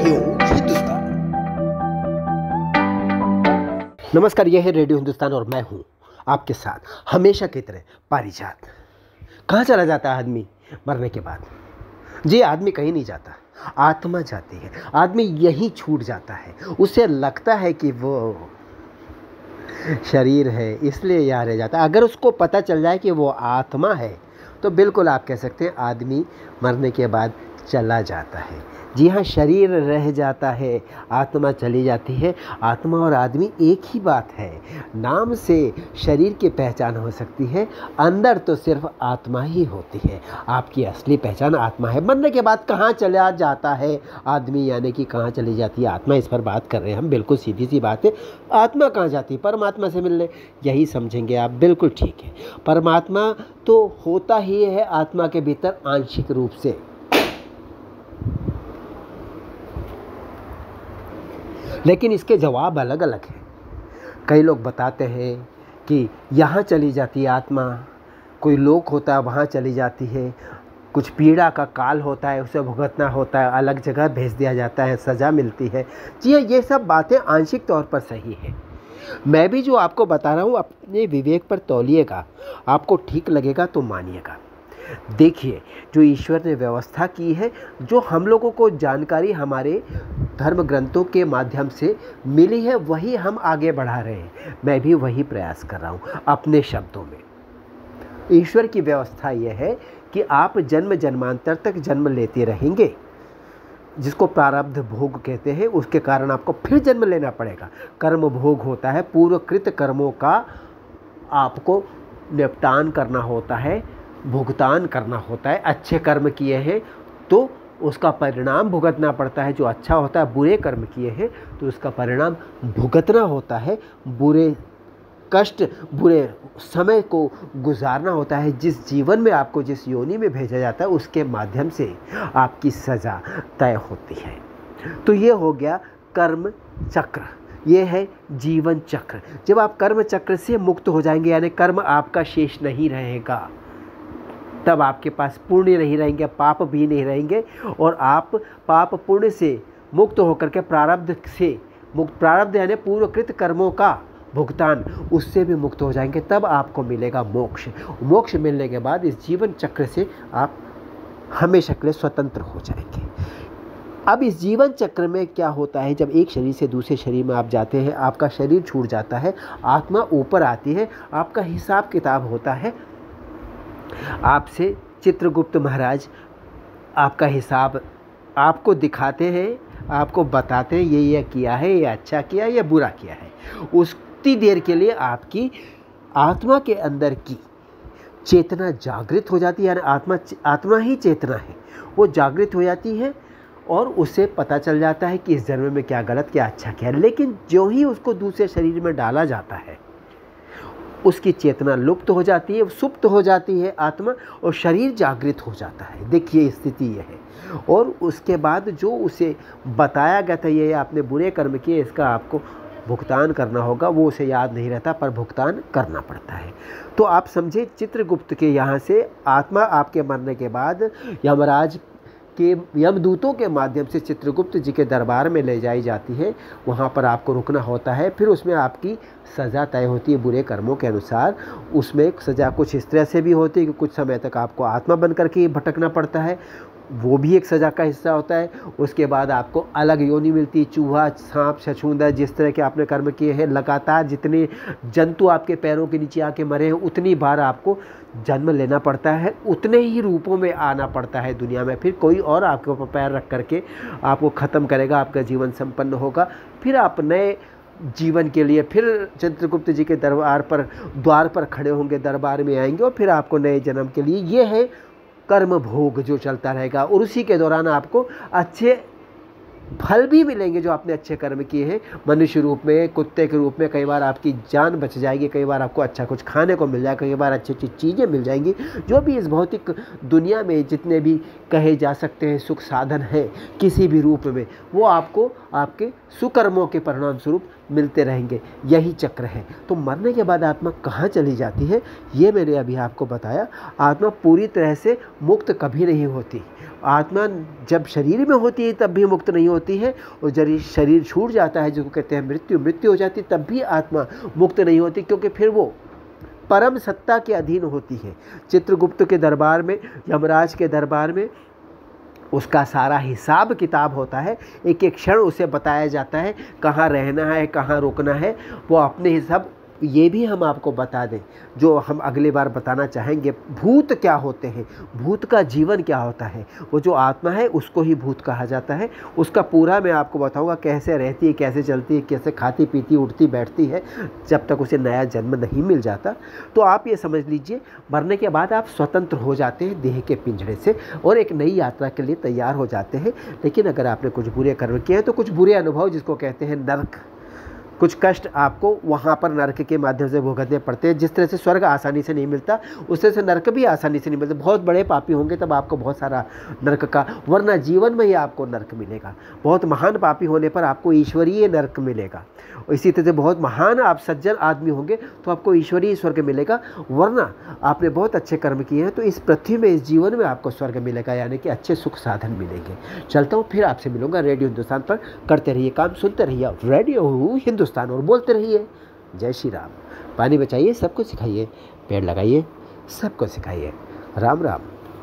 Radio Hindustan. नमस्कार, यह है रेडियो हिंदुस्तान और मैं हूं आपके साथ हमेशा की तरह पारिजात। कहाँ चला जाता है आदमी मरने के बाद? जी, आदमी कहीं नहीं जाता, आत्मा जाती है। आदमी यहीं छूट जाता है। उसे लगता है कि वो शरीर है, इसलिए यहाँ रह जाता है। अगर उसको पता चल जाए कि वो आत्मा है तो बिल्कुल आप कह सकते हैं आदमी मरने के बाद चला जाता है। जी हाँ, शरीर रह जाता है, आत्मा चली जाती है। आत्मा और आदमी एक ही बात है। नाम से शरीर की पहचान हो सकती है, अंदर तो सिर्फ आत्मा ही होती है। आपकी असली पहचान आत्मा है। मरने के बाद कहाँ चला जाता है आदमी, यानी कि कहाँ चली जाती है आत्मा, इस पर बात कर रहे हैं हम। बिल्कुल सीधी सी बात है। आत्मा कहाँ जाती है? परमात्मा से मिलने। यही समझेंगे आप, बिल्कुल ठीक है। परमात्मा तो होता ही है आत्मा के भीतर आंशिक रूप से। लेकिन इसके जवाब अलग अलग हैं। कई लोग बताते हैं कि यहाँ चली जाती है आत्मा, कोई लोक होता है वहाँ चली जाती है, कुछ पीड़ा का काल होता है उसे भुगतना होता है, अलग जगह भेज दिया जाता है, सज़ा मिलती है। जी हाँ, ये सब बातें आंशिक तौर पर सही है। मैं भी जो आपको बता रहा हूँ अपने विवेक पर तौलिएगा, आपको ठीक लगेगा तो मानिएगा। देखिए, जो ईश्वर ने व्यवस्था की है, जो हम लोगों को जानकारी हमारे धर्म ग्रंथों के माध्यम से मिली है, वही हम आगे बढ़ा रहे हैं। मैं भी वही प्रयास कर रहा हूँ अपने शब्दों में। ईश्वर की व्यवस्था यह है कि आप जन्म जन्मांतर तक जन्म लेते रहेंगे, जिसको प्रारब्ध भोग कहते हैं। उसके कारण आपको फिर जन्म लेना पड़ेगा। कर्म भोग होता है, पूर्वकृत कर्मों का आपको निपटान करना होता है, भुगतान करना होता है। अच्छे कर्म किए हैं तो उसका परिणाम भुगतना पड़ता है, जो अच्छा होता है। बुरे कर्म किए हैं तो उसका परिणाम भुगतना होता है। बुरे कष्ट, बुरे समय को गुजारना होता है। जिस जीवन में आपको, जिस योनि में भेजा जाता है, उसके माध्यम से आपकी सज़ा तय होती है। तो ये हो गया कर्म चक्र, ये है जीवन चक्र। जब आप कर्म चक्र से मुक्त हो जाएंगे, यानी कर्म आपका शेष नहीं रहेगा, तब आपके पास पुण्य नहीं रहेंगे, पाप भी नहीं रहेंगे, और आप पाप पुण्य से मुक्त होकर के प्रारब्ध से मुक्त, प्रारब्ध यानी पूर्वकृत कर्मों का भुगतान, उससे भी मुक्त हो जाएंगे। तब आपको मिलेगा मोक्ष। मोक्ष मिलने के बाद इस जीवन चक्र से आप हमेशा के लिए स्वतंत्र हो जाएंगे। अब इस जीवन चक्र में क्या होता है, जब एक शरीर से दूसरे शरीर में आप जाते हैं, आपका शरीर छूट जाता है, आत्मा ऊपर आती है, आपका हिसाब किताब होता है। आपसे चित्रगुप्त महाराज आपका हिसाब आपको दिखाते हैं, आपको बताते हैं ये किया है, ये अच्छा किया, ये बुरा किया है। उतनी देर के लिए आपकी आत्मा के अंदर की चेतना जागृत हो जाती है, यानी आत्मा ही चेतना है, वो जागृत हो जाती है और उसे पता चल जाता है कि इस जन्म में क्या गलत, क्या अच्छा किया। लेकिन जो ही उसको दूसरे शरीर में डाला जाता है, उसकी चेतना लुप्त हो जाती है, सुप्त हो जाती है आत्मा, और शरीर जागृत हो जाता है। देखिए, स्थिति यह है। और उसके बाद जो उसे बताया गया था, ये आपने बुरे कर्म किए, इसका आपको भुगतान करना होगा, वो उसे याद नहीं रहता, पर भुगतान करना पड़ता है। तो आप समझे, चित्रगुप्त के यहाँ से आत्मा आपके मरने के बाद यमराज के, यमदूतों के माध्यम से चित्रगुप्त जी के दरबार में ले जाई जाती है। वहाँ पर आपको रुकना होता है। फिर उसमें आपकी सज़ा तय होती है बुरे कर्मों के अनुसार। उसमें सज़ा कुछ इस तरह से भी होती है कि कुछ समय तक आपको आत्मा बन कर के भटकना पड़ता है, वो भी एक सज़ा का हिस्सा होता है। उसके बाद आपको अलग योनि मिलती है, चूहा, सांप, छछूंदर, जिस तरह के आपने कर्म किए हैं, लगातार जितने जंतु आपके पैरों के नीचे आके मरे हैं, उतनी बार आपको जन्म लेना पड़ता है, उतने ही रूपों में आना पड़ता है दुनिया में। फिर कोई और आपके ऊपर पैर रख करके आपको ख़त्म करेगा, आपका जीवन संपन्न होगा। फिर आप नए जीवन के लिए फिर चित्रगुप्त जी के द्वार पर खड़े होंगे, दरबार में आएंगे, और फिर आपको नए जन्म के लिए, ये है कर्म भोग जो चलता रहेगा। और उसी के दौरान आपको अच्छे फल भी मिलेंगे जो आपने अच्छे कर्म किए हैं। मनुष्य रूप में, कुत्ते के रूप में, कई बार आपकी जान बच जाएगी, कई बार आपको अच्छा कुछ खाने को मिल जाएगा, कई बार अच्छी अच्छी चीज़ें मिल जाएंगी। जो भी इस भौतिक दुनिया में जितने भी कहे जा सकते हैं सुख साधन हैं किसी भी रूप में, वो आपको आपके सुकर्मों के परिणाम स्वरूप मिलते रहेंगे, यही चक्र है। तो मरने के बाद आत्मा कहाँ चली जाती है, ये मैंने अभी आपको बताया। आत्मा पूरी तरह से मुक्त कभी नहीं होती। आत्मा जब शरीर में होती है तब भी मुक्त नहीं होती है, और जब शरीर छूट जाता है, जो कहते हैं मृत्यु हो जाती है, तब भी आत्मा मुक्त नहीं होती, क्योंकि फिर वो परम सत्ता के अधीन होती है। चित्रगुप्त के दरबार में, यमराज के दरबार में उसका सारा हिसाब किताब होता है, एक एक क्षण उसे बताया जाता है, कहाँ रहना है, कहाँ रुकना है। वो अपने हिसाब, ये भी हम आपको बता दें जो हम अगली बार बताना चाहेंगे, भूत क्या होते हैं, भूत का जीवन क्या होता है। वो जो आत्मा है उसको ही भूत कहा जाता है। उसका पूरा मैं आपको बताऊंगा, कैसे रहती है, कैसे चलती है, कैसे खाती पीती उठती बैठती है, जब तक उसे नया जन्म नहीं मिल जाता। तो आप ये समझ लीजिए, मरने के बाद आप स्वतंत्र हो जाते हैं देह के पिंजड़े से, और एक नई यात्रा के लिए तैयार हो जाते हैं। लेकिन अगर आपने कुछ बुरे कर्म किए हैं तो कुछ बुरे अनुभव, जिसको कहते हैं नर्क, कुछ कष्ट आपको वहाँ पर नरक के माध्यम से भुगतने पड़ते हैं। जिस तरह से स्वर्ग आसानी से नहीं मिलता, उस तरह से नरक भी आसानी से नहीं मिलता। बहुत बड़े पापी होंगे तब आपको बहुत सारा नरक का, वरना जीवन में ही आपको नरक मिलेगा। बहुत महान पापी होने पर आपको ईश्वरीय नरक मिलेगा। इसी तरह से बहुत महान आप सज्जन आदमी होंगे तो आपको ईश्वरीय स्वर्ग मिलेगा, वरना आपने बहुत अच्छे कर्म किए हैं तो इस पृथ्वी में, इस जीवन में आपको स्वर्ग मिलेगा, यानी कि अच्छे सुख साधन मिलेंगे। चलता हूँ, फिर आपसे मिलूंगा रेडियो हिंदुस्तान पर। करते रहिए काम, सुनते रहिए रेडियो हिंदुस्तान और बोलते रहिए जय श्री राम। पानी बचाइए, सबको सिखाइए, पेड़ लगाइए, सबको सिखाइए। राम राम।